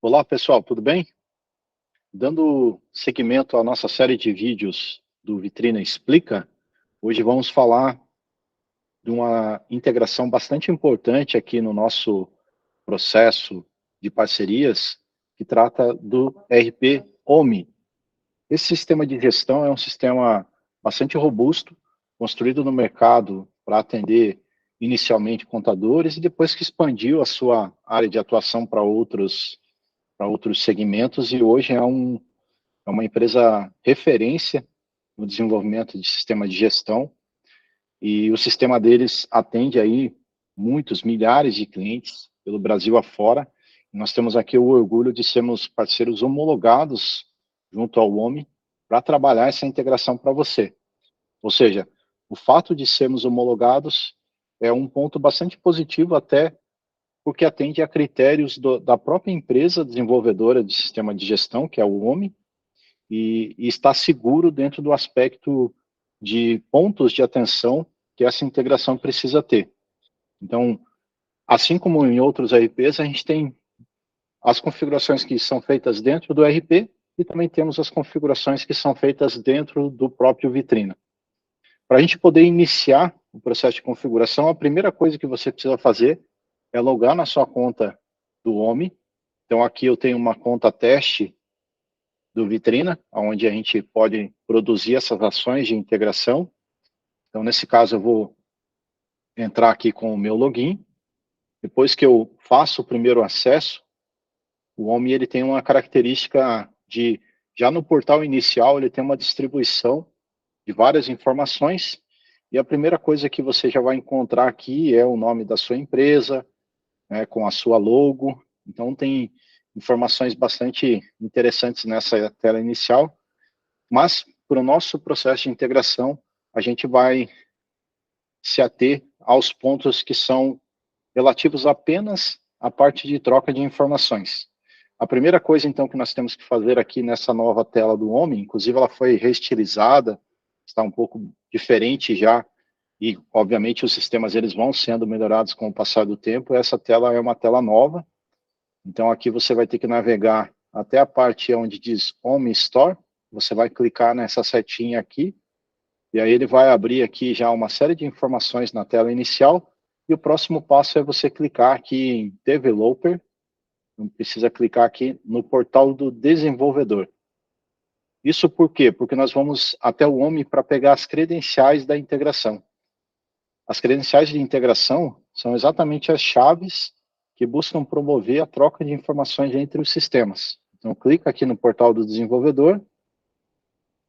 Olá pessoal, tudo bem? Dando seguimento à nossa série de vídeos do Vitrina Explica, hoje vamos falar de uma integração bastante importante aqui no nosso processo de parcerias, que trata do RP OMI. Esse sistema de gestão é um sistema bastante robusto, construído no mercado para atender inicialmente contadores e depois que expandiu a sua área de atuação para outros segmentos, e hoje é uma empresa referência no desenvolvimento de sistema de gestão, e o sistema deles atende aí muitos, milhares de clientes pelo Brasil afora. Nós temos aqui o orgulho de sermos parceiros homologados junto ao OMI para trabalhar essa integração para você. Ou seja, o fato de sermos homologados é um ponto bastante positivo, até porque atende a critérios da própria empresa desenvolvedora de sistema de gestão, que é o OMI, e está seguro dentro do aspecto de pontos de atenção que essa integração precisa ter. Então, assim como em outros ERPs, a gente tem as configurações que são feitas dentro do ERP e também temos as configurações que são feitas dentro do próprio Vitrina. Para a gente poder iniciar o processo de configuração, a primeira coisa que você precisa fazer é logar na sua conta do OMI. Então, aqui eu tenho uma conta teste do Vitrina, onde a gente pode produzir essas ações de integração. Então, nesse caso, eu vou entrar aqui com o meu login. Depois que eu faço o primeiro acesso, o OMI ele tem uma característica de, já no portal inicial, ele tem uma distribuição de várias informações, e a primeira coisa que você já vai encontrar aqui é o nome da sua empresa, né, com a sua logo. Então, tem informações bastante interessantes nessa tela inicial, mas para o nosso processo de integração, a gente vai se ater aos pontos que são relativos apenas à parte de troca de informações. A primeira coisa, então, que nós temos que fazer aqui nessa nova tela do OMI, inclusive ela foi reestilizada, está um pouco diferente já, e obviamente os sistemas eles vão sendo melhorados com o passar do tempo. Essa tela é uma tela nova, então aqui você vai ter que navegar até a parte onde diz OMI Store. Você vai clicar nessa setinha aqui, e aí ele vai abrir aqui já uma série de informações na tela inicial, e o próximo passo é você clicar aqui em Developer. Não precisa clicar aqui no portal do desenvolvedor. Isso por quê? Porque nós vamos até o OMI para pegar as credenciais da integração. As credenciais de integração são exatamente as chaves que buscam promover a troca de informações entre os sistemas. Então, clica aqui no portal do desenvolvedor.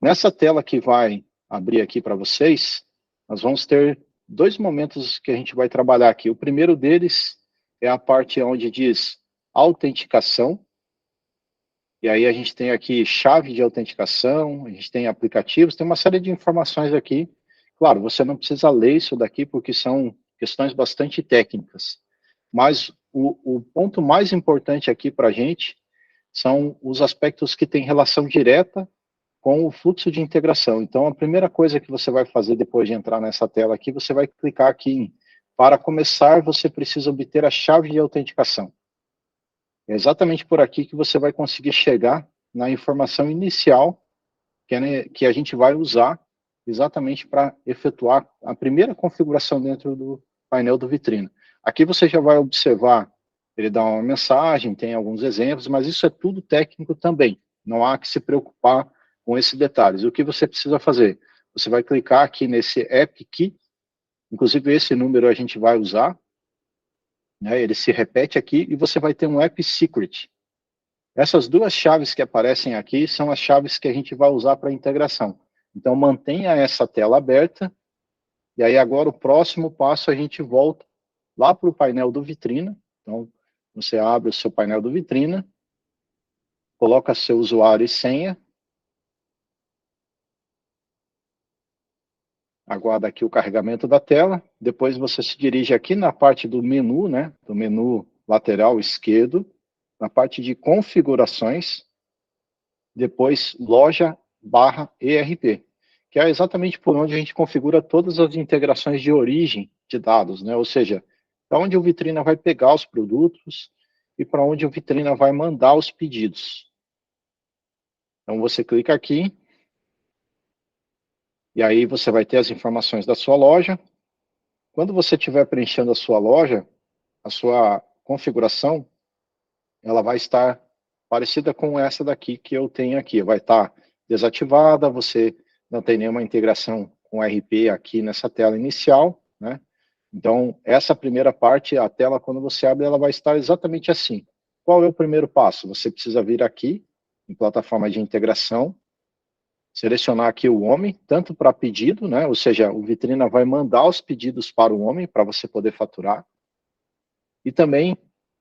Nessa tela que vai abrir aqui para vocês, nós vamos ter dois momentos que a gente vai trabalhar aqui. O primeiro deles é a parte onde diz autenticação. E aí a gente tem aqui chave de autenticação, a gente tem aplicativos, tem uma série de informações aqui. Claro, você não precisa ler isso daqui, porque são questões bastante técnicas. Mas o ponto mais importante aqui para a gente são os aspectos que têm relação direta com o fluxo de integração. Então, a primeira coisa que você vai fazer depois de entrar nessa tela aqui, você vai clicar aqui em para começar, você precisa obter a chave de autenticação. É exatamente por aqui que você vai conseguir chegar na informação inicial que a gente vai usar exatamente para efetuar a primeira configuração dentro do painel do Vitrina. Aqui você já vai observar, ele dá uma mensagem, tem alguns exemplos, mas isso é tudo técnico também. Não há que se preocupar com esses detalhes. O que você precisa fazer? Você vai clicar aqui nesse App Key, inclusive esse número a gente vai usar, né, ele se repete aqui, e você vai ter um App Secret. Essas duas chaves que aparecem aqui são as chaves que a gente vai usar para a integração. Então, mantenha essa tela aberta, e aí agora o próximo passo a gente volta lá para o painel do Vitrina. Então, você abre o seu painel do Vitrina, coloca seu usuário e senha, aguarda aqui o carregamento da tela, depois você se dirige aqui na parte do menu, né, do menu lateral esquerdo, na parte de configurações, depois loja/ERP, que é exatamente por onde a gente configura todas as integrações de origem de dados, né? Ou seja, da onde o Vitrina vai pegar os produtos e para onde o Vitrina vai mandar os pedidos. Então, você clica aqui, e aí você vai ter as informações da sua loja. Quando você estiver preenchendo a sua loja, a sua configuração, ela vai estar parecida com essa daqui que eu tenho aqui. Vai estar desativada, você não tem nenhuma integração com RP aqui nessa tela inicial, né? Então, essa primeira parte, a tela, quando você abre, ela vai estar exatamente assim. Qual é o primeiro passo? Você precisa vir aqui, em plataforma de integração, selecionar aqui o homem, tanto para pedido, né? Ou seja, o Vitrina vai mandar os pedidos para o homem, para você poder faturar. E também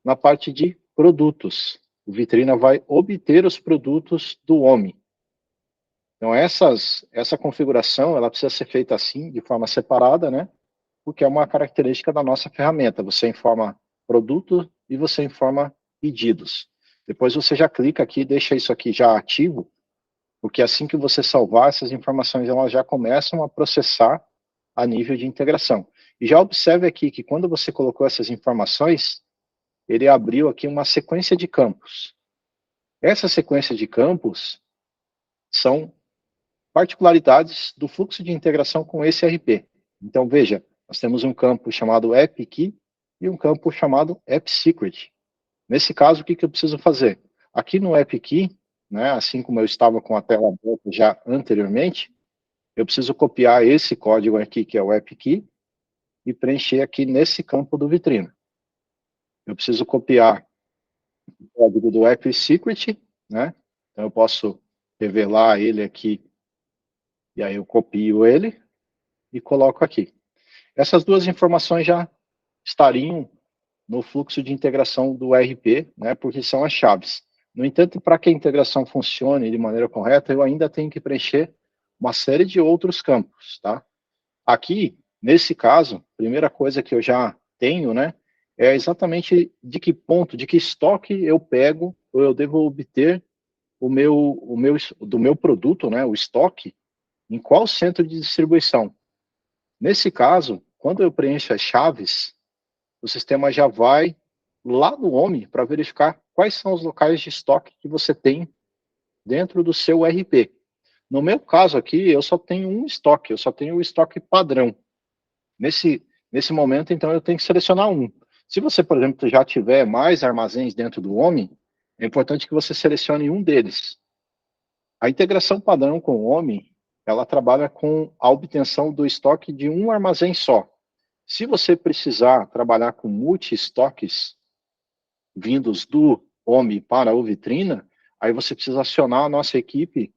na parte de produtos. O Vitrina vai obter os produtos do homem. Então, essa configuração, ela precisa ser feita assim, de forma separada, né? Porque é uma característica da nossa ferramenta. Você informa produto e você informa pedidos. Depois você já clica aqui, deixa isso aqui já ativo, porque assim que você salvar, essas informações elas já começam a processar a nível de integração. E já observe aqui que quando você colocou essas informações, ele abriu aqui uma sequência de campos. Essa sequência de campos são particularidades do fluxo de integração com esse RP. Então, veja, nós temos um campo chamado App Key e um campo chamado App Secret. Nesse caso, o que eu preciso fazer? Aqui no App Key, né, assim como eu estava com a tela aberta já anteriormente, eu preciso copiar esse código aqui, que é o App Key, e preencher aqui nesse campo do Vitrina. Eu preciso copiar o código do App Secret, né? Então eu posso revelar ele aqui, e aí eu copio ele e coloco aqui. Essas duas informações já estariam no fluxo de integração do RP, né, porque são as chaves. No entanto, para que a integração funcione de maneira correta, eu ainda tenho que preencher uma série de outros campos, tá? Aqui, nesse caso, a primeira coisa que eu já tenho, né, é exatamente de que ponto, de que estoque eu pego ou eu devo obter do meu produto, né, o estoque, em qual centro de distribuição. Nesse caso, quando eu preencho as chaves, o sistema já vai lá no home para verificar quais são os locais de estoque que você tem dentro do seu RP. No meu caso aqui, eu só tenho um estoque, eu só tenho o estoque padrão. Nesse momento, então, eu tenho que selecionar um. Se você, por exemplo, já tiver mais armazéns dentro do home, é importante que você selecione um deles. A integração padrão com o home, ela trabalha com a obtenção do estoque de um armazém só. Se você precisar trabalhar com multi-estoques vindos do home para o Vitrina, aí você precisa acionar a nossa equipe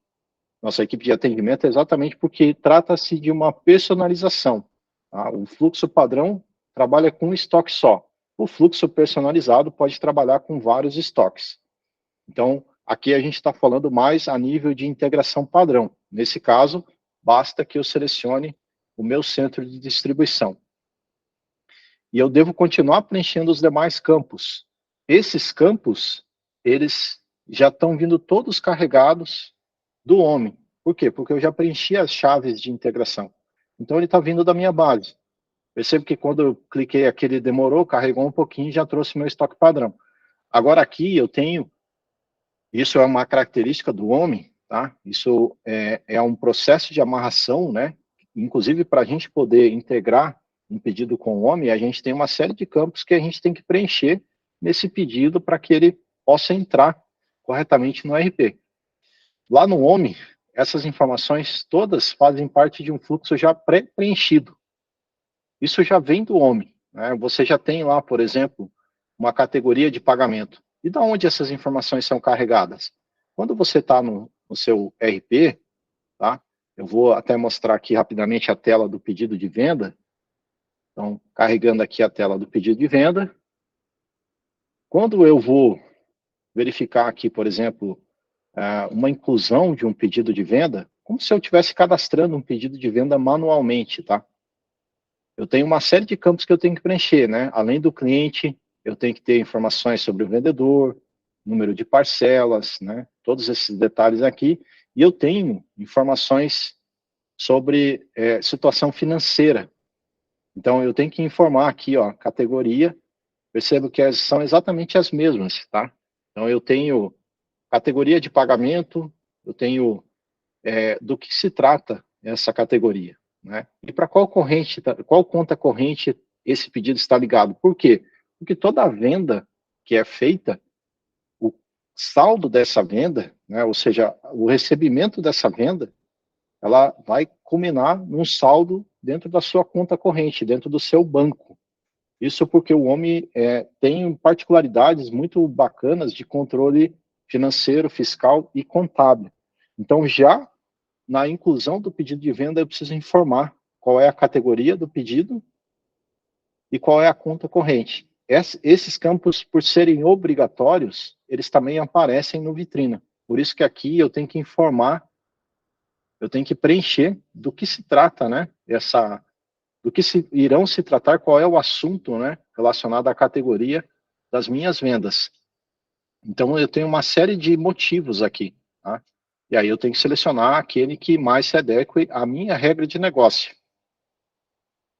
de atendimento, exatamente porque trata-se de uma personalização. Tá? O fluxo padrão trabalha com um estoque só. O fluxo personalizado pode trabalhar com vários estoques. Então, aqui a gente está falando mais a nível de integração padrão. Nesse caso, basta que eu selecione o meu centro de distribuição. E eu devo continuar preenchendo os demais campos. Esses campos, eles já estão vindo todos carregados do homem. Por quê? Porque eu já preenchi as chaves de integração. Então, ele está vindo da minha base. Percebo que quando eu cliquei aqui, ele demorou, carregou um pouquinho e já trouxe meu estoque padrão. Agora aqui eu tenho, isso é uma característica do homem, tá? Isso é um processo de amarração, né? Inclusive, para a gente poder integrar um pedido com o homem, a gente tem uma série de campos que a gente tem que preencher nesse pedido para que ele possa entrar corretamente no RP. Lá no homem, essas informações todas fazem parte de um fluxo já pré-preenchido. Isso já vem do homem, né? Você já tem lá, por exemplo, uma categoria de pagamento. E da onde essas informações são carregadas? Quando você está no seu RP, tá? Eu vou até mostrar aqui rapidamente a tela do pedido de venda. Então, carregando aqui a tela do pedido de venda. Quando eu vou verificar aqui, por exemplo, uma inclusão de um pedido de venda, como se eu estivesse cadastrando um pedido de venda manualmente, tá? Eu tenho uma série de campos que eu tenho que preencher, né? Além do cliente, eu tenho que ter informações sobre o vendedor, número de parcelas, né? Todos esses detalhes aqui. E eu tenho informações sobre situação financeira. Então, eu tenho que informar aqui, ó, categoria percebo que são exatamente as mesmas, tá? Então, eu tenho categoria de pagamento, eu tenho do que se trata essa categoria, né? E para qual corrente, qual conta corrente esse pedido está ligado? Por quê? Porque toda venda que é feita, o saldo dessa venda, né, ou seja, o recebimento dessa venda, ela vai culminar num saldo dentro da sua conta corrente, dentro do seu banco. Isso porque o homem tem particularidades muito bacanas de controle financeiro, fiscal e contábil. Então, já na inclusão do pedido de venda, eu preciso informar qual é a categoria do pedido e qual é a conta corrente. Esses campos, por serem obrigatórios, eles também aparecem no vitrina. Por isso que aqui eu tenho que informar, eu tenho que preencher do que se trata, né? Do que irão se tratar, qual é o assunto, né? Relacionado à categoria das minhas vendas. Então, eu tenho uma série de motivos aqui, tá? E aí eu tenho que selecionar aquele que mais se adeque à minha regra de negócio.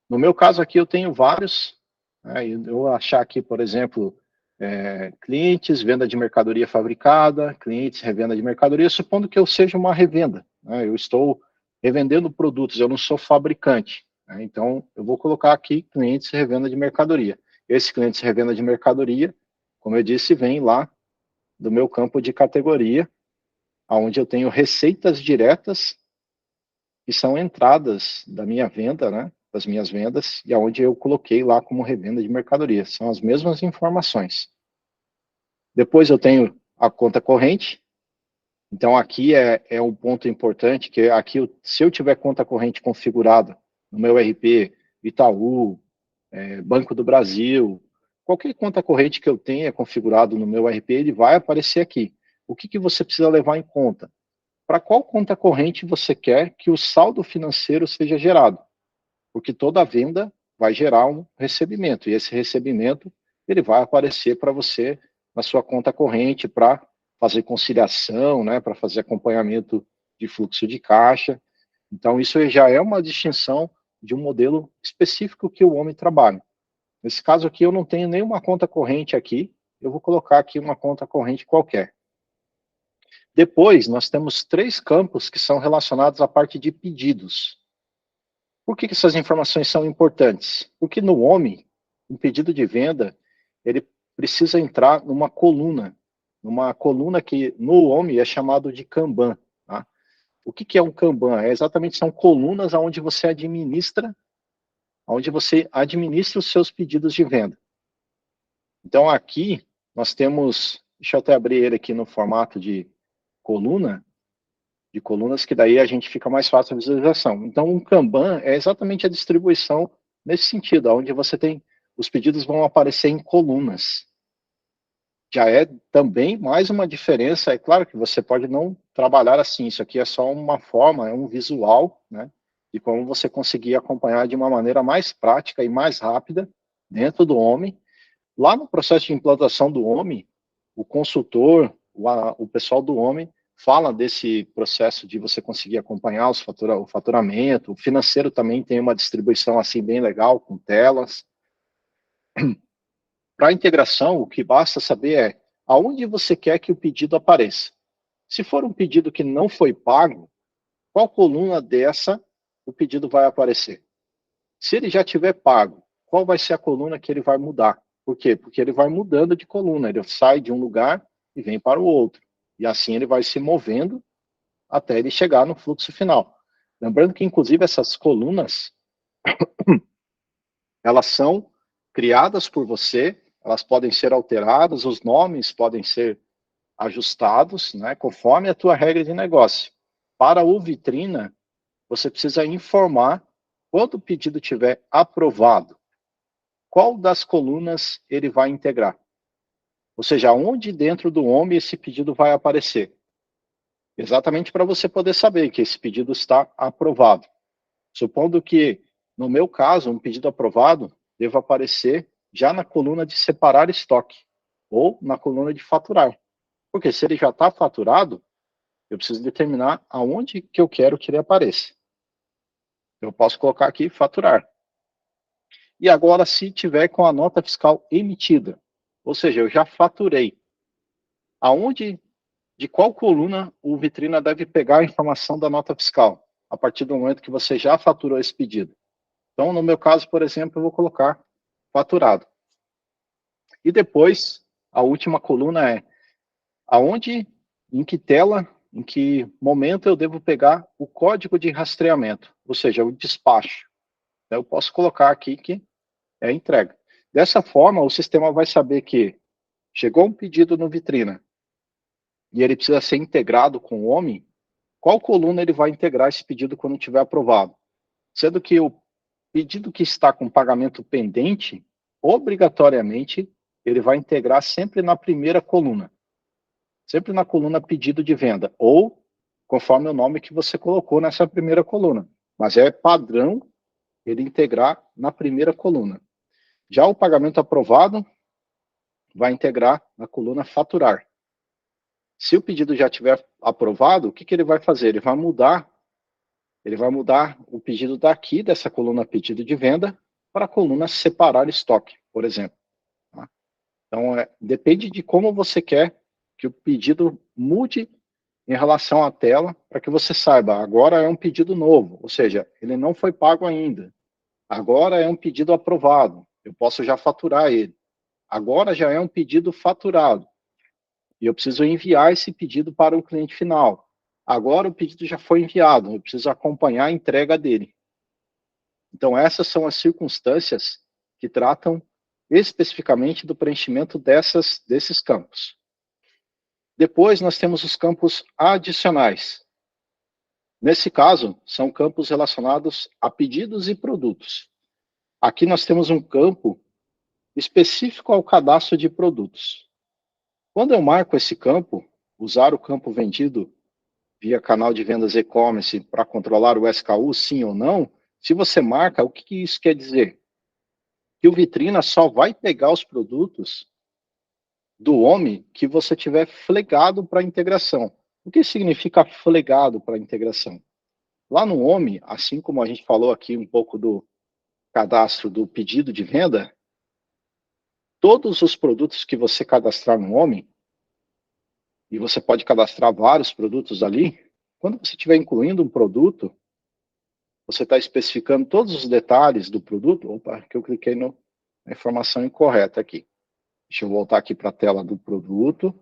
No meu caso aqui, eu tenho vários, né? Eu vou achar aqui, por exemplo, clientes, venda de mercadoria fabricada, clientes, revenda de mercadoria, supondo que eu seja uma revenda, né? Eu estou revendendo produtos, eu não sou fabricante, né? Então, eu vou colocar aqui clientes, revenda de mercadoria. Esse cliente, revenda de mercadoria, como eu disse, vem lá do meu campo de categoria, onde eu tenho receitas diretas, que são entradas da minha venda, né, das minhas vendas, e aonde eu coloquei lá como revenda de mercadoria. São as mesmas informações. Depois eu tenho a conta corrente. Então aqui é um ponto importante, que aqui, se eu tiver conta corrente configurada no meu RP, Itaú, Banco do Brasil, qualquer conta corrente que eu tenha configurado no meu RP, ele vai aparecer aqui. O que você precisa levar em conta? Para qual conta corrente você quer que o saldo financeiro seja gerado? Porque toda venda vai gerar um recebimento, e esse recebimento ele vai aparecer para você na sua conta corrente para fazer conciliação, né, para fazer acompanhamento de fluxo de caixa. Então, isso já é uma distinção de um modelo específico que o homem trabalha. Nesse caso aqui, eu não tenho nenhuma conta corrente aqui, eu vou colocar aqui uma conta corrente qualquer. Depois, nós temos 3 campos que são relacionados à parte de pedidos. Por que essas informações são importantes? Porque no homem, um pedido de venda, ele precisa entrar numa coluna que no homem é chamado de Kanban. Tá? O que é um Kanban? Exatamente, são colunas onde você administra os seus pedidos de venda. Então aqui nós temos, deixa eu até abrir ele aqui no formato de colunas, que daí a gente fica mais fácil a visualização. Então, um Kanban é exatamente a distribuição nesse sentido, onde você tem, os pedidos vão aparecer em colunas. Já é também mais uma diferença, é claro que você pode não trabalhar assim, isso aqui é só uma forma, é um visual, né, de como você conseguir acompanhar de uma maneira mais prática e mais rápida dentro do homem. Lá no processo de implantação do homem, o consultor, o pessoal do homem, fala desse processo de você conseguir acompanhar o faturamento. O financeiro também tem uma distribuição assim bem legal, com telas. Para a integração, o que basta saber é aonde você quer que o pedido apareça. Se for um pedido que não foi pago, qual coluna dessa o pedido vai aparecer? Se ele já tiver pago, qual vai ser a coluna que ele vai mudar? Por quê? Porque ele vai mudando de coluna, ele sai de um lugar e vem para o outro. E assim ele vai se movendo até ele chegar no fluxo final. Lembrando que, inclusive, essas colunas, elas são criadas por você, elas podem ser alteradas, os nomes podem ser ajustados, né, conforme a tua regra de negócio. Para o vitrina, você precisa informar quando o pedido tiver aprovado, qual das colunas ele vai integrar. Ou seja, onde dentro do homem esse pedido vai aparecer. Exatamente para você poder saber que esse pedido está aprovado. Supondo que, no meu caso, um pedido aprovado deva aparecer já na coluna de separar estoque ou na coluna de faturar. Porque se ele já está faturado, eu preciso determinar aonde que eu quero que ele apareça. Eu posso colocar aqui faturar. E agora, se tiver com a nota fiscal emitida, ou seja, eu já faturei, aonde, de qual coluna o Vitrina deve pegar a informação da nota fiscal, a partir do momento que você já faturou esse pedido? Então, no meu caso, por exemplo, eu vou colocar faturado. E depois, a última coluna é aonde, em que tela, em que momento eu devo pegar o código de rastreamento, ou seja, o despacho. Eu posso colocar aqui que é a entrega. Dessa forma, o sistema vai saber que chegou um pedido no Vitrina e ele precisa ser integrado com o OMI, qual coluna ele vai integrar esse pedido quando tiver aprovado? Sendo que o pedido que está com pagamento pendente, obrigatoriamente, ele vai integrar sempre na primeira coluna. Sempre na coluna pedido de venda, ou conforme o nome que você colocou nessa primeira coluna. Mas é padrão ele integrar na primeira coluna. Já o pagamento aprovado vai integrar na coluna faturar. Se o pedido já tiver aprovado, o que ele vai fazer? Ele vai mudar o pedido daqui, dessa coluna pedido de venda, para a coluna separar estoque, por exemplo. Tá? Então, depende de como você quer que o pedido mude em relação à tela, para que você saiba, agora é um pedido novo, ou seja, ele não foi pago ainda. Agora é um pedido aprovado, eu posso já faturar ele. Agora já é um pedido faturado, e eu preciso enviar esse pedido para o cliente final. Agora o pedido já foi enviado, eu preciso acompanhar a entrega dele. Então, essas são as circunstâncias que tratam especificamente do preenchimento desses campos. Depois, nós temos os campos adicionais. Nesse caso, são campos relacionados a pedidos e produtos. Aqui nós temos um campo específico ao cadastro de produtos. Quando eu marco esse campo, usar o campo vendido via canal de vendas e-commerce para controlar o SKU, sim ou não, se você marca, o que isso quer dizer? Que o Vitrina só vai pegar os produtos do OMI que você tiver flegado para integração. O que significa flegado para integração? Lá no OMI, assim como a gente falou aqui um pouco do cadastro do pedido de venda, todos os produtos que você cadastrar no OMI, e você pode cadastrar vários produtos ali, quando você estiver incluindo um produto, você está especificando todos os detalhes do produto. Opa, que eu cliquei na informação incorreta aqui. Deixa eu voltar aqui para a tela do produto,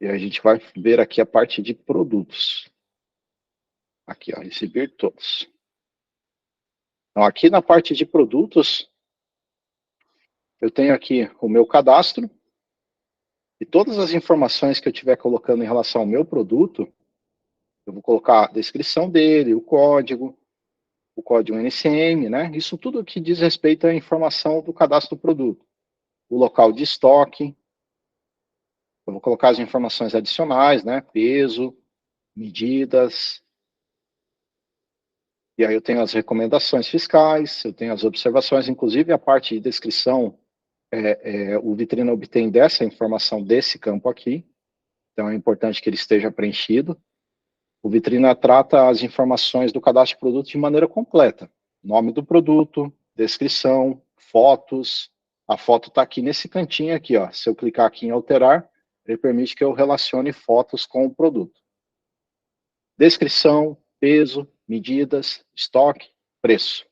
e a gente vai ver aqui a parte de produtos. Aqui, ó, receber todos. Então, aqui na parte de produtos, eu tenho aqui o meu cadastro, e todas as informações que eu estiver colocando em relação ao meu produto, eu vou colocar a descrição dele, o código NCM, né? Isso tudo que diz respeito à informação do cadastro do produto. O local de estoque, eu vou colocar as informações adicionais, né? Peso, medidas, e aí eu tenho as recomendações fiscais, eu tenho as observações, inclusive a parte de descrição, o Vitrina obtém dessa informação desse campo aqui, então é importante que ele esteja preenchido. O Vitrina trata as informações do cadastro de produto de maneira completa. Nome do produto, descrição, fotos. A foto está aqui nesse cantinho aqui, ó. Se eu clicar aqui em alterar, ele permite que eu relacione fotos com o produto. Descrição, peso, medidas, estoque, preço.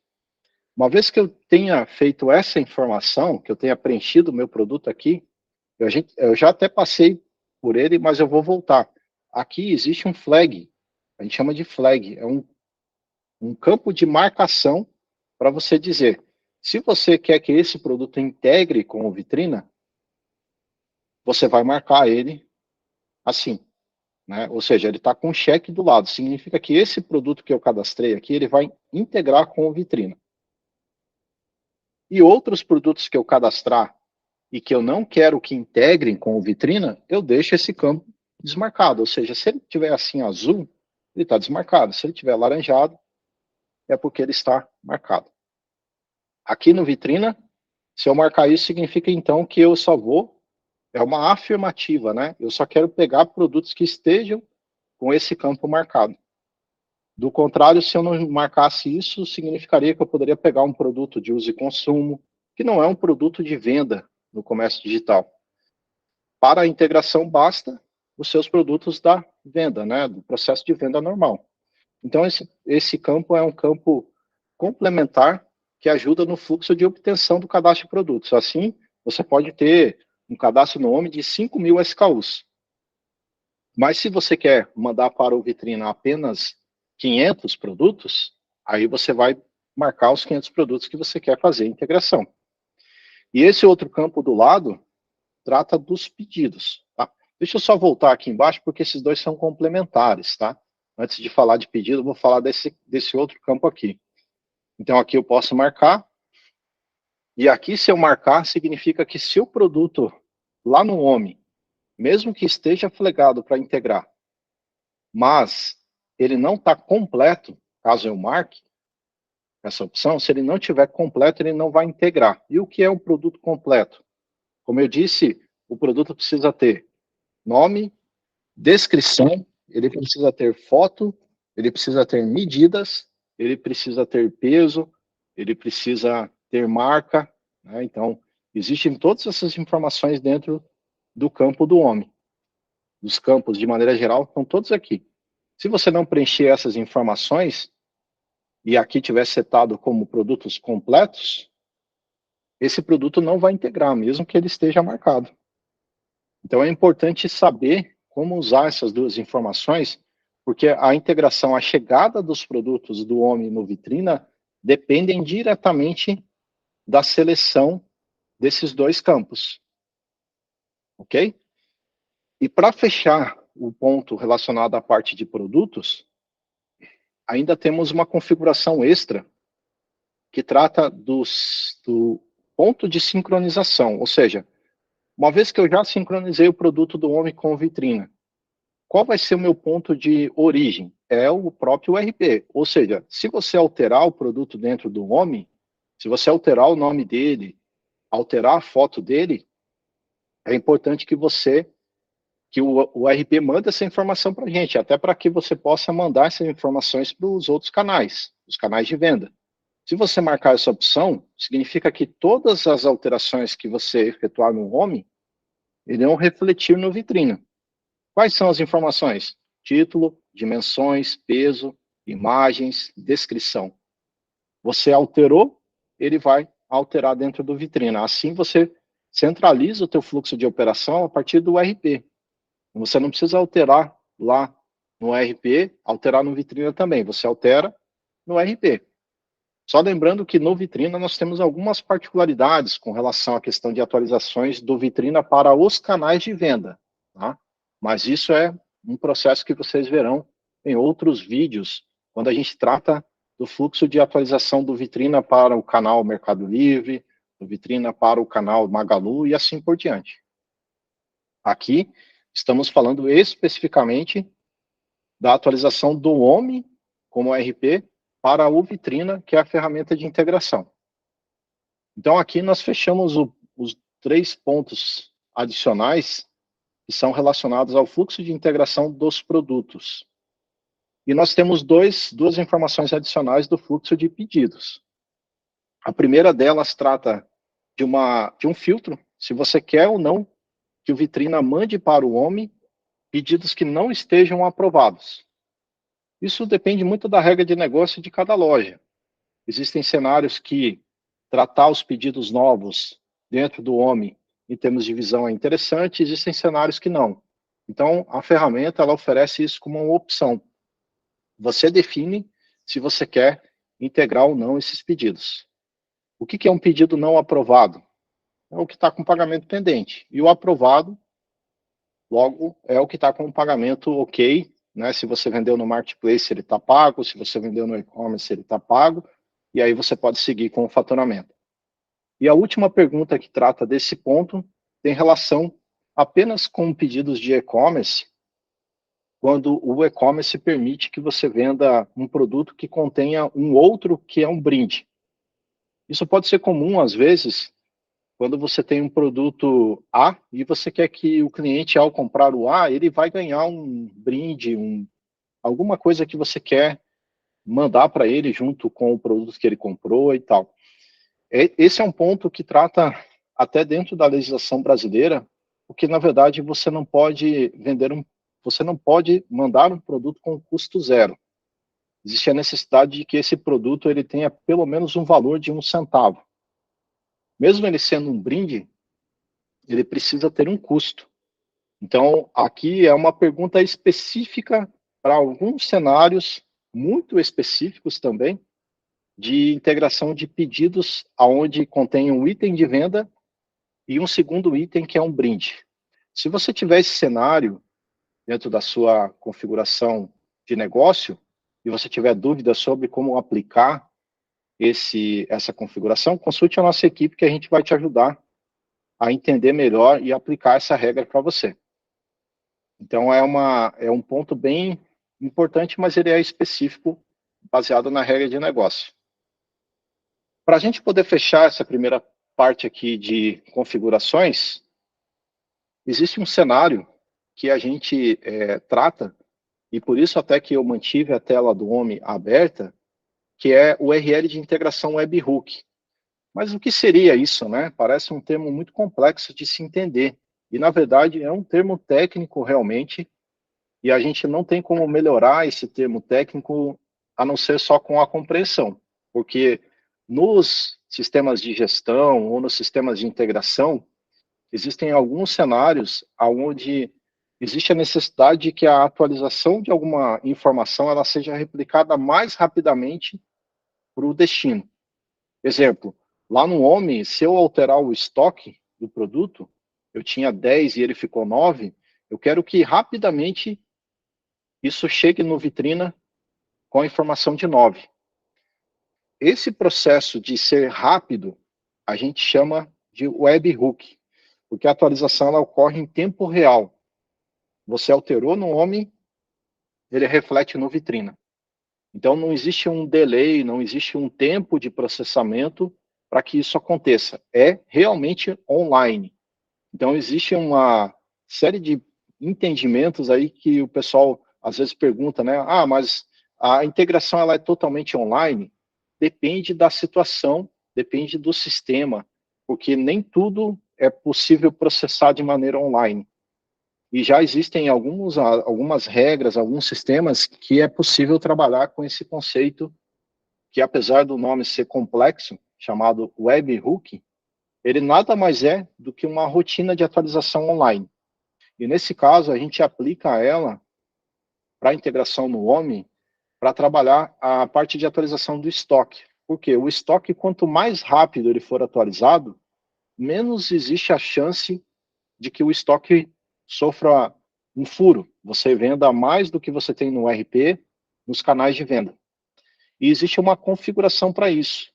Uma vez que eu tenha feito essa informação, que eu tenha preenchido o meu produto aqui, eu já até passei por ele, mas eu vou voltar. Aqui existe um flag, a gente chama de flag, é um campo de marcação para você dizer, se você quer que esse produto integre com o Vitrina, você vai marcar ele assim, né? Ou seja, ele está com um cheque do lado, significa que esse produto que eu cadastrei aqui, ele vai integrar com o Vitrina. E outros produtos que eu cadastrar e que eu não quero que integrem com o Vitrina, eu deixo esse campo desmarcado, ou seja, se ele tiver assim azul, ele está desmarcado, se ele tiver laranjado, é porque ele está marcado. Aqui no Vitrina, se eu marcar isso, significa então que eu só vou, é uma afirmativa, né? Eu só quero pegar produtos que estejam com esse campo marcado. Do contrário, se eu não marcasse isso, significaria que eu poderia pegar um produto de uso e consumo, que não é um produto de venda no comércio digital. Para a integração, basta os seus produtos da venda, né, do processo de venda normal. Então, esse campo é um campo complementar que ajuda no fluxo de obtenção do cadastro de produtos. Assim, você pode ter um cadastro no OMI de 5.000 SKUs. Mas se você quer mandar para o Vitrina apenas 500 produtos, aí você vai marcar os 500 produtos que você quer fazer a integração. E esse outro campo do lado trata dos pedidos. Tá? Deixa eu só voltar aqui embaixo, porque esses dois são complementares. Tá? Antes de falar de pedido, eu vou falar desse outro campo aqui. Então, aqui eu posso marcar. E aqui, se eu marcar, significa que se o produto lá no OMI, mesmo que esteja flegado para integrar, mas ele não está completo, caso eu marque essa opção, se ele não tiver completo, ele não vai integrar. E o que é um produto completo? Como eu disse, o produto precisa ter nome, descrição, ele precisa ter foto, ele precisa ter medidas, ele precisa ter peso, ele precisa ter marca, né? Então, existem todas essas informações dentro do campo do OMI. Os campos, de maneira geral, estão todos aqui. Se você não preencher essas informações, e aqui tiver setado como produtos completos, esse produto não vai integrar, mesmo que ele esteja marcado. Então é importante saber como usar essas duas informações, porque a integração, a chegada dos produtos do OMI no Vitrina dependem diretamente da seleção desses dois campos. Ok? E para fechar o ponto relacionado à parte de produtos, ainda temos uma configuração extra que trata do ponto de sincronização, ou seja, uma vez que eu já sincronizei o produto do OMI com Vitrina, qual vai ser o meu ponto de origem? É o próprio URP, ou seja, se você alterar o produto dentro do OMI, se você alterar o nome dele, alterar a foto dele, é importante que o URP mande essa informação para a gente, até para que você possa mandar essas informações para os outros canais, os canais de venda. Se você marcar essa opção, significa que todas as alterações que você efetuar no OMI irão refletir no Vitrina. Quais são as informações? Título, dimensões, peso, imagens, descrição. Você alterou, ele vai alterar dentro do Vitrina. Assim você centraliza o teu fluxo de operação a partir do RP. Você não precisa alterar lá no RP, alterar no Vitrina também. Você altera no RP. Só lembrando que no Vitrina nós temos algumas particularidades com relação à questão de atualizações do Vitrina para os canais de venda. Tá? Mas isso é um processo que vocês verão em outros vídeos, quando a gente trata do fluxo de atualização do Vitrina para o canal Mercado Livre, do Vitrina para o canal Magalu e assim por diante. Aqui estamos falando especificamente da atualização do OMI como RP para o Vitrina, que é a ferramenta de integração. Então, aqui nós fechamos os 3 pontos adicionais que são relacionados ao fluxo de integração dos produtos. E nós temos duas informações adicionais do fluxo de pedidos. A primeira delas trata de um filtro, se você quer ou não que o Vitrina mande para o OMI pedidos que não estejam aprovados. Isso depende muito da regra de negócio de cada loja. Existem cenários que tratar os pedidos novos dentro do OMI em termos de visão é interessante, existem cenários que não. Então, a ferramenta ela oferece isso como uma opção. Você define se você quer integrar ou não esses pedidos. O que é um pedido não aprovado? É o que está com pagamento pendente. E o aprovado, logo, é o que está com o pagamento ok, né? Se você vendeu no Marketplace, ele está pago. Se você vendeu no e-commerce, ele está pago. E aí você pode seguir com o faturamento. E a última pergunta que trata desse ponto tem relação apenas com pedidos de e-commerce, quando o e-commerce permite que você venda um produto que contenha um outro que é um brinde. Isso pode ser comum, às vezes, quando você tem um produto A e você quer que o cliente, ao comprar o A, ele vai ganhar um brinde, alguma coisa que você quer mandar para ele junto com o produto que ele comprou e tal. Esse é um ponto que trata até dentro da legislação brasileira, porque na verdade você não pode você não pode mandar um produto com custo zero. Existe a necessidade de que esse produto ele tenha pelo menos um valor de 1 centavo. Mesmo ele sendo um brinde, ele precisa ter um custo. Então, aqui é uma pergunta específica para alguns cenários muito específicos também, de integração de pedidos aonde contém um item de venda e um segundo item que é um brinde. Se você tiver esse cenário dentro da sua configuração de negócio e você tiver dúvidas sobre como aplicar essa configuração, consulte a nossa equipe que a gente vai te ajudar a entender melhor e aplicar essa regra para você. Então, é um ponto bem importante, mas ele é específico, baseado na regra de negócio. Para a gente poder fechar essa primeira parte aqui de configurações, existe um cenário que a gente trata, e por isso até que eu mantive a tela do Home aberta, que é o URL de integração webhook. Mas o que seria isso, né? Parece um termo muito complexo de se entender. E, na verdade, é um termo técnico realmente, e a gente não tem como melhorar esse termo técnico a não ser só com a compreensão. Porque nos sistemas de gestão ou nos sistemas de integração, existem alguns cenários onde existe a necessidade de que a atualização de alguma informação ela seja replicada mais rapidamente para o destino. Exemplo, lá no Home, se eu alterar o estoque do produto, eu tinha 10 e ele ficou 9, eu quero que rapidamente isso chegue no Vitrina com a informação de 9. Esse processo de ser rápido, a gente chama de webhook, porque a atualização ela ocorre em tempo real. Você alterou no Home, ele reflete no Vitrina. Então, não existe um delay, não existe um tempo de processamento para que isso aconteça. É realmente online. Então, existe uma série de entendimentos aí que o pessoal às vezes pergunta, né? Ah, mas a integração ela é totalmente online? Depende da situação, depende do sistema, porque nem tudo é possível processar de maneira online. E já existem algumas regras, alguns sistemas que é possível trabalhar com esse conceito, que apesar do nome ser complexo, chamado webhook, ele nada mais é do que uma rotina de atualização online. E nesse caso, a gente aplica ela para a integração no Home, para trabalhar a parte de atualização do estoque. Porque o estoque, quanto mais rápido ele for atualizado, menos existe a chance de que o estoque sofra um furo. Você venda mais do que você tem no RP, nos canais de venda. E existe uma configuração para isso.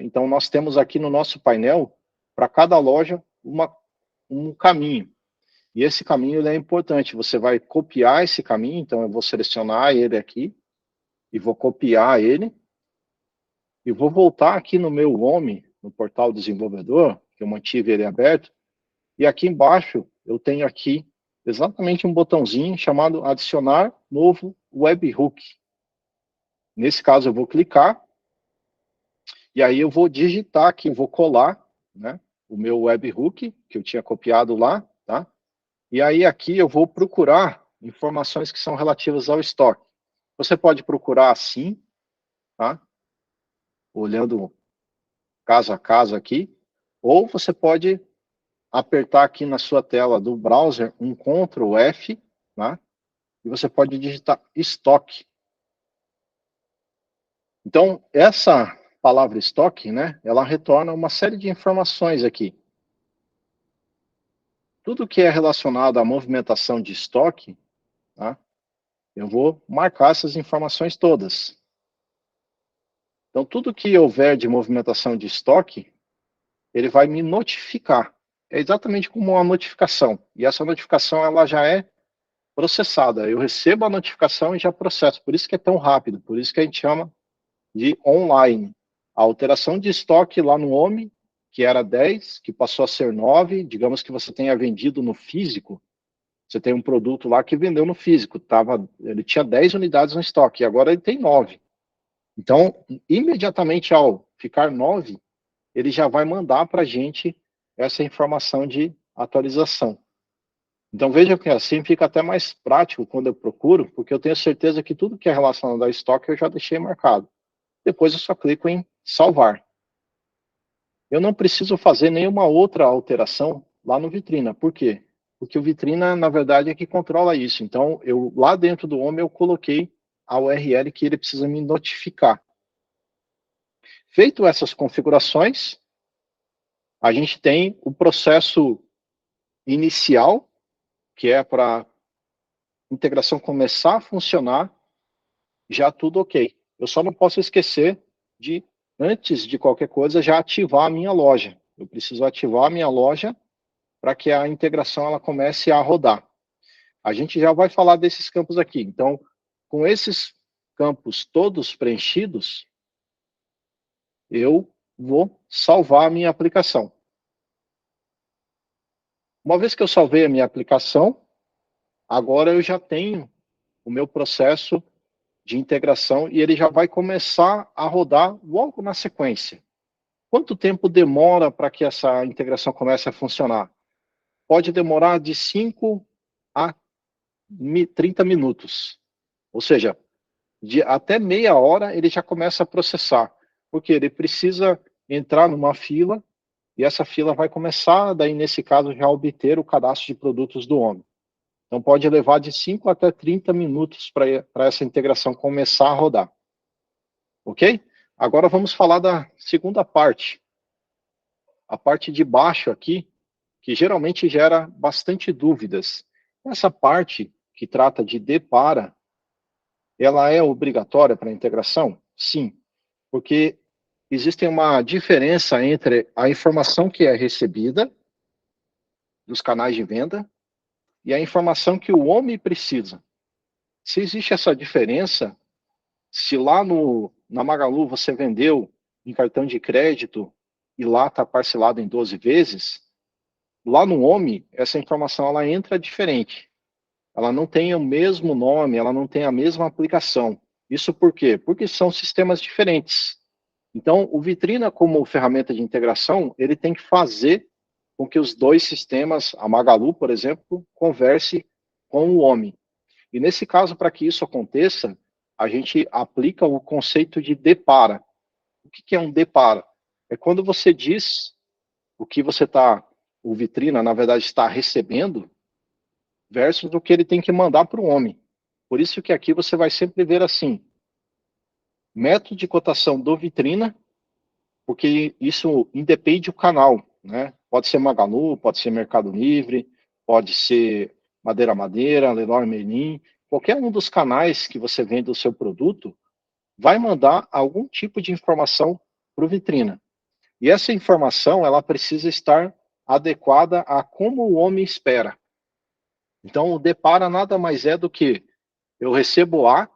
Então, nós temos aqui no nosso painel, para cada loja, um caminho. E esse caminho ele é importante. Você vai copiar esse caminho, então eu vou selecionar ele aqui, e vou copiar ele, e vou voltar aqui no meu Home, no portal desenvolvedor, que eu mantive ele aberto, e aqui embaixo eu tenho aqui exatamente um botãozinho chamado adicionar novo webhook. Nesse caso eu vou clicar, e aí eu vou digitar aqui, eu vou colar, né, o meu webhook, que eu tinha copiado lá, tá? E aí aqui eu vou procurar informações que são relativas ao estoque. Você pode procurar assim, tá? Olhando caso a caso aqui, ou você pode apertar aqui na sua tela do browser um Ctrl F, tá? E você pode digitar estoque. Então, essa palavra estoque, né, ela retorna uma série de informações aqui. Tudo que é relacionado à movimentação de estoque, tá? Eu vou marcar essas informações todas. Então, tudo que houver de movimentação de estoque, ele vai me notificar. É exatamente como uma notificação. E essa notificação, ela já é processada. Eu recebo a notificação e já processo. Por isso que é tão rápido. Por isso que a gente chama de online. A alteração de estoque lá no Home, que era 10, que passou a ser 9, digamos que você tenha vendido no físico, você tem um produto lá que vendeu no físico, ele tinha 10 unidades no estoque, e agora ele tem 9. Então, imediatamente ao ficar 9, ele já vai mandar para a gente essa informação de atualização. Então, veja que assim fica até mais prático quando eu procuro, porque eu tenho certeza que tudo que é relacionado a estoque eu já deixei marcado. Depois eu só clico em salvar. Eu não preciso fazer nenhuma outra alteração lá no Vitrina. Por quê? Porque o Vitrina, na verdade, é que controla isso. Então, lá dentro do Home, eu coloquei a URL que ele precisa me notificar. Feito essas configurações, a gente tem o processo inicial, que é para a integração começar a funcionar, já tudo ok. Eu só não posso esquecer de, antes de qualquer coisa, já ativar a minha loja. Eu preciso ativar a minha loja para que a integração ela comece a rodar. A gente já vai falar desses campos aqui. Então, com esses campos todos preenchidos, eu vou salvar a minha aplicação. Uma vez que eu salvei a minha aplicação, agora eu já tenho o meu processo de integração e ele já vai começar a rodar logo na sequência. Quanto tempo demora para que essa integração comece a funcionar? Pode demorar de 5 a 30 minutos. Ou seja, até meia hora ele já começa a processar, porque ele precisa entrar numa fila e essa fila vai começar, daí nesse caso, já obter o cadastro de produtos do homem. Então pode levar de 5 até 30 minutos para essa integração começar a rodar. Ok? Agora vamos falar da segunda parte. A parte de baixo aqui, que geralmente gera bastante dúvidas. Essa parte que trata de depara, ela é obrigatória para a integração? Sim, porque existe uma diferença entre a informação que é recebida dos canais de venda e a informação que o homem precisa. Se existe essa diferença, se lá na Magalu você vendeu em cartão de crédito e lá está parcelado em 12 vezes, lá no homem essa informação ela entra diferente. Ela não tem o mesmo nome, ela não tem a mesma aplicação. Isso por quê? Porque são sistemas diferentes. Então, o Vitrina, como ferramenta de integração, ele tem que fazer com que os dois sistemas, a Magalu, por exemplo, converse com o homem. E nesse caso, para que isso aconteça, a gente aplica o conceito de depara. O que é um depara? É quando você diz o que você está, o Vitrina, na verdade, está recebendo, versus o que ele tem que mandar para o homem. Por isso que aqui você vai sempre ver assim, método de cotação do Vitrina, porque isso independe do canal, né? Pode ser Magalu, pode ser Mercado Livre, pode ser Madeira Madeira, Leroy Merlin, qualquer um dos canais que você vende o seu produto, vai mandar algum tipo de informação para o Vitrina. E essa informação, ela precisa estar adequada a como o homem espera. Então, o depara nada mais é do que eu recebo A,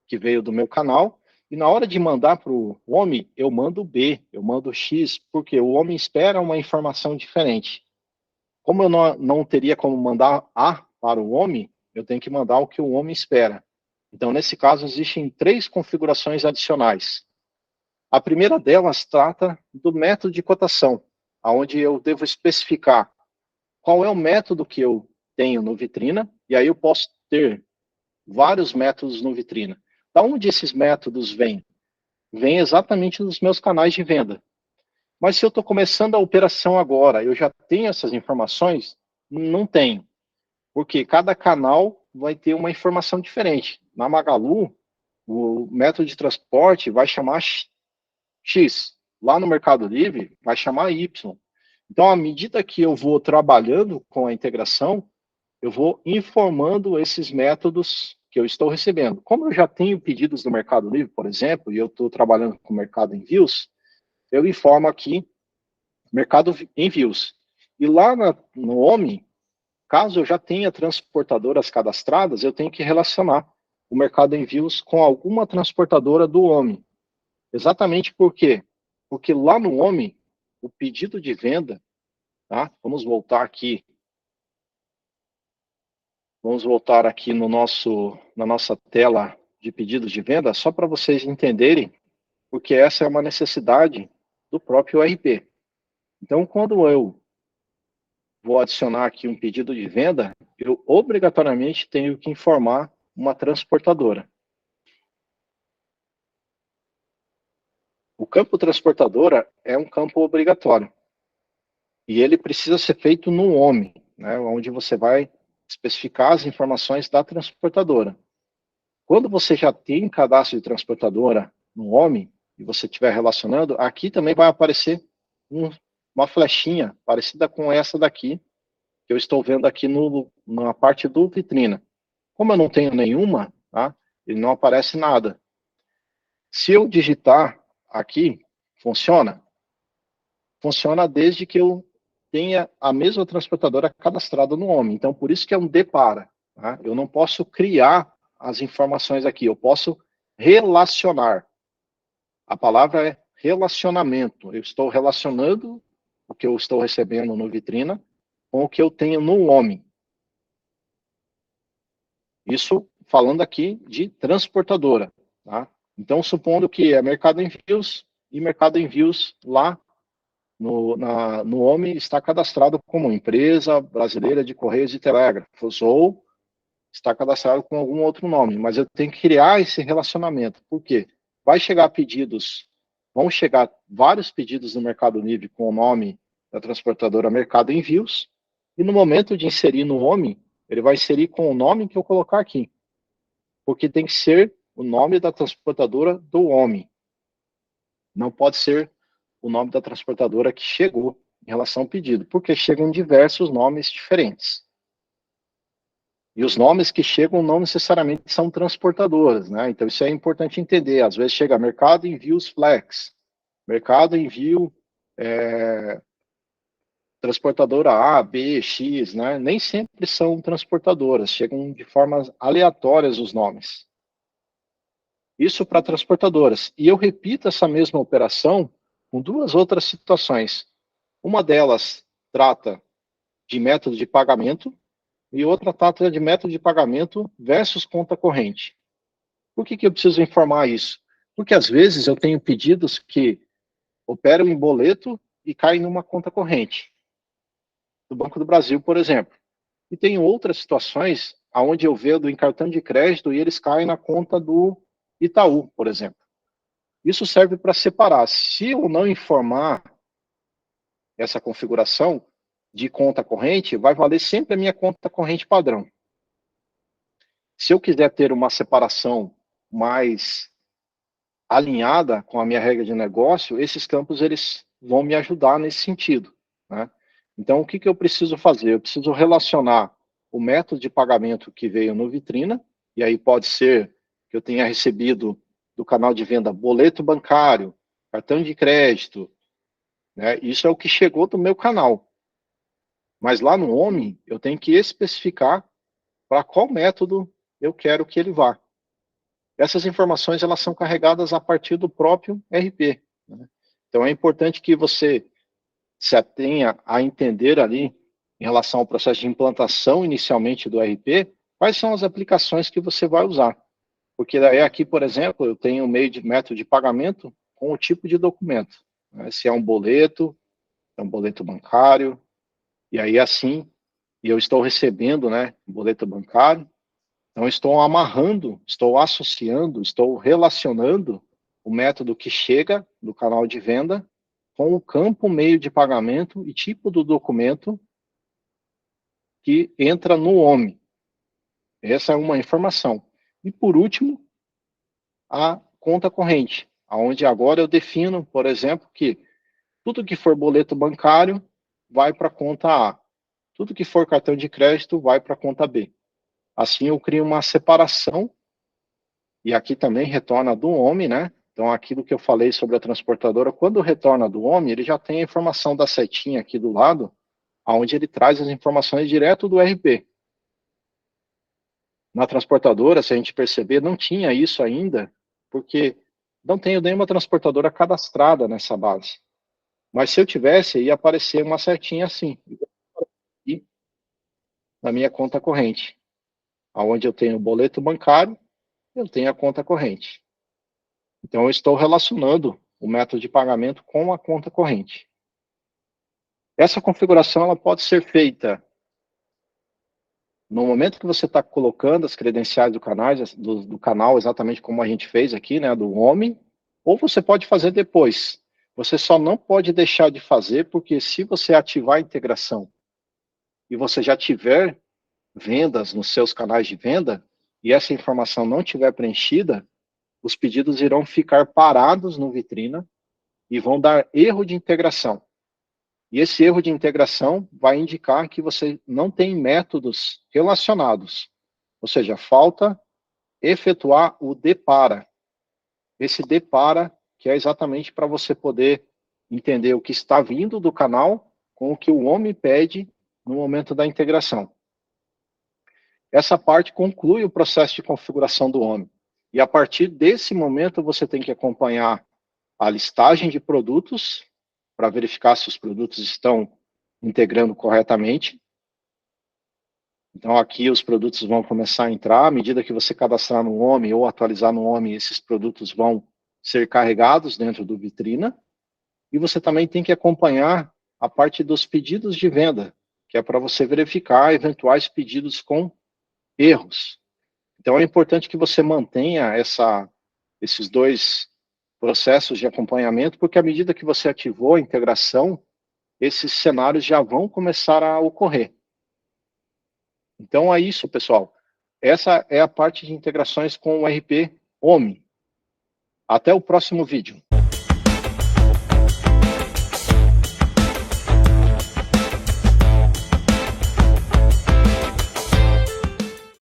que veio do meu canal, e na hora de mandar para o homem, eu mando B, eu mando X, porque o homem espera uma informação diferente. Como eu não teria como mandar A para o homem, eu tenho que mandar o que o homem espera. Então, nesse caso, existem 3 configurações adicionais. A primeira delas trata do método de cotação, onde eu devo especificar qual é o método que eu tenho no Vitrina, e aí eu posso ter vários métodos no Vitrina. Da onde esses métodos vêm? Vêm exatamente dos meus canais de venda. Mas se eu estou começando a operação agora, eu já tenho essas informações? Não tenho, porque cada canal vai ter uma informação diferente. Na Magalu, o método de transporte vai chamar X. Lá no Mercado Livre, vai chamar Y. Então, à medida que eu vou trabalhando com a integração, eu vou informando esses métodos que eu estou recebendo. Como eu já tenho pedidos do Mercado Livre, por exemplo, e eu estou trabalhando com o Mercado Envios, eu informo aqui Mercado Envios. E lá no OMI, caso eu já tenha transportadoras cadastradas, eu tenho que relacionar o Mercado Envios com alguma transportadora do OMI. Exatamente por quê? Porque lá no OMI, o pedido de venda, tá? Vamos voltar aqui no na nossa tela de pedidos de venda, só para vocês entenderem, porque essa é uma necessidade do próprio ERP. Então, quando eu vou adicionar aqui um pedido de venda, eu obrigatoriamente tenho que informar uma transportadora. O campo transportadora é um campo obrigatório. E ele precisa ser feito no OMI, né, onde você vai especificar as informações da transportadora. Quando você já tem cadastro de transportadora no OMI, e você estiver relacionando, aqui também vai aparecer uma flechinha parecida com essa daqui, que eu estou vendo aqui na parte do vitrina. Como eu não tenho nenhuma, tá, ele não aparece nada. Se eu digitar aqui, funciona? Funciona desde que eu tenha a mesma transportadora cadastrada no OMI. Então, por isso que é um depara. Tá? Eu não posso criar as informações aqui, eu posso relacionar. A palavra é relacionamento. Eu estou relacionando o que eu estou recebendo no vitrina com o que eu tenho no OMI. Isso falando aqui de transportadora. Tá? Então, supondo que é Mercado Envios e Mercado Envios lá no OMI está cadastrado como empresa brasileira de Correios e Telégrafos, ou está cadastrado com algum outro nome, mas eu tenho que criar esse relacionamento. Por quê? Vão chegar vários pedidos no Mercado Livre com o nome da transportadora Mercado Envios, e no momento de inserir no OMI, ele vai inserir com o nome que eu colocar aqui, porque tem que ser o nome da transportadora do OMI. Não pode ser o nome da transportadora que chegou em relação ao pedido, porque chegam diversos nomes diferentes. E os nomes que chegam não necessariamente são transportadoras, né? Então isso é importante entender. Às vezes chega Mercado Envios Flex, Mercado Envio transportadora A, B, X, né? Nem sempre são transportadoras, chegam de formas aleatórias os nomes. Isso para transportadoras. E eu repito essa mesma operação com duas outras situações. Uma delas trata de método de pagamento e outra trata de método de pagamento versus conta corrente. Por que eu preciso informar isso? Porque às vezes eu tenho pedidos que operam em boleto e caem numa conta corrente, do Banco do Brasil, por exemplo. E tem outras situações onde eu vendo em cartão de crédito e eles caem na conta do Itaú, por exemplo. Isso serve para separar. Se eu não informar essa configuração de conta corrente, vai valer sempre a minha conta corrente padrão. Se eu quiser ter uma separação mais alinhada com a minha regra de negócio, esses campos eles vão me ajudar nesse sentido, né? Então, o que eu preciso fazer? Eu preciso relacionar o método de pagamento que veio no vitrina, e aí pode ser que eu tenha recebido do canal de venda boleto bancário, cartão de crédito, né? Isso é o que chegou do meu canal. Mas lá no OMI, eu tenho que especificar para qual método eu quero que ele vá. Essas informações elas são carregadas a partir do próprio RP, né? Então é importante que você se atenha a entender ali, em relação ao processo de implantação inicialmente do RP, quais são as aplicações que você vai usar. Porque daí aqui, por exemplo, eu tenho um método de pagamento com o tipo de documento, né? Se é um boleto bancário, e aí assim, e eu estou recebendo, né, boleto bancário. Então, estou amarrando, estou associando, estou relacionando o método que chega do canal de venda com o campo meio de pagamento e tipo do documento que entra no OMI. Essa é uma informação. E, por último, a conta corrente, onde agora eu defino, por exemplo, que tudo que for boleto bancário vai para a conta A. Tudo que for cartão de crédito vai para a conta B. Assim, eu crio uma separação. E aqui também retorna do OMI, né? Então, aquilo que eu falei sobre a transportadora, quando retorna do OMI, ele já tem a informação da setinha aqui do lado, onde ele traz as informações direto do RP. Na transportadora, se a gente perceber, não tinha isso ainda, porque não tenho nenhuma transportadora cadastrada nessa base. Mas se eu tivesse, ia aparecer uma setinha assim, e na minha conta corrente, onde eu tenho o boleto bancário, eu tenho a conta corrente. Então, eu estou relacionando o método de pagamento com a conta corrente. Essa configuração ela pode ser feita no momento que você está colocando as credenciais do canal, exatamente como a gente fez aqui, né, do home, ou você pode fazer depois. Você só não pode deixar de fazer, porque se você ativar a integração e você já tiver vendas nos seus canais de venda, e essa informação não estiver preenchida, os pedidos irão ficar parados no Vitrina e vão dar erro de integração. E esse erro de integração vai indicar que você não tem métodos relacionados. Ou seja, falta efetuar o depara. Esse depara que é exatamente para você poder entender o que está vindo do canal com o que o homem pede no momento da integração. Essa parte conclui o processo de configuração do homem. E a partir desse momento você tem que acompanhar a listagem de produtos para verificar se os produtos estão integrando corretamente. Então aqui os produtos vão começar a entrar, à medida que você cadastrar no Home ou atualizar no Home, esses produtos vão ser carregados dentro do Vitrina. E você também tem que acompanhar a parte dos pedidos de venda, que é para você verificar eventuais pedidos com erros. Então é importante que você mantenha esses dois processos de acompanhamento, porque à medida que você ativou a integração, esses cenários já vão começar a ocorrer. Então é isso, pessoal. Essa é a parte de integrações com o RP Home. Até o próximo vídeo.